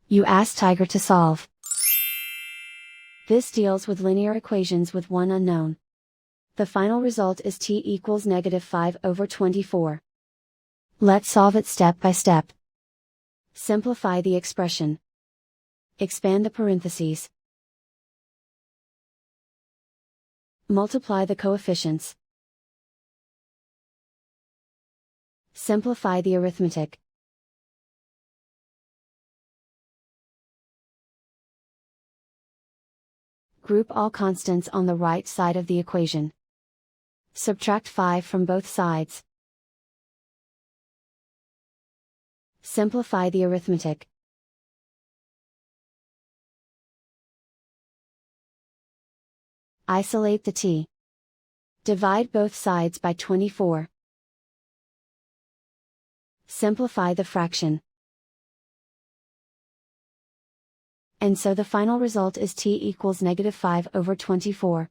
You ask Tiger to solve. This deals with linear equations with one unknown. The final result is t equals -5/24. Let's solve it step by step. Simplify the expression. Expand the parentheses. Multiply the coefficients. Simplify the arithmetic. Group all constants on the right side of the equation. Subtract 5 from both sides. Simplify the arithmetic. Isolate the t. Divide both sides by 24. Simplify the fraction. And so the final result is t equals -5/24.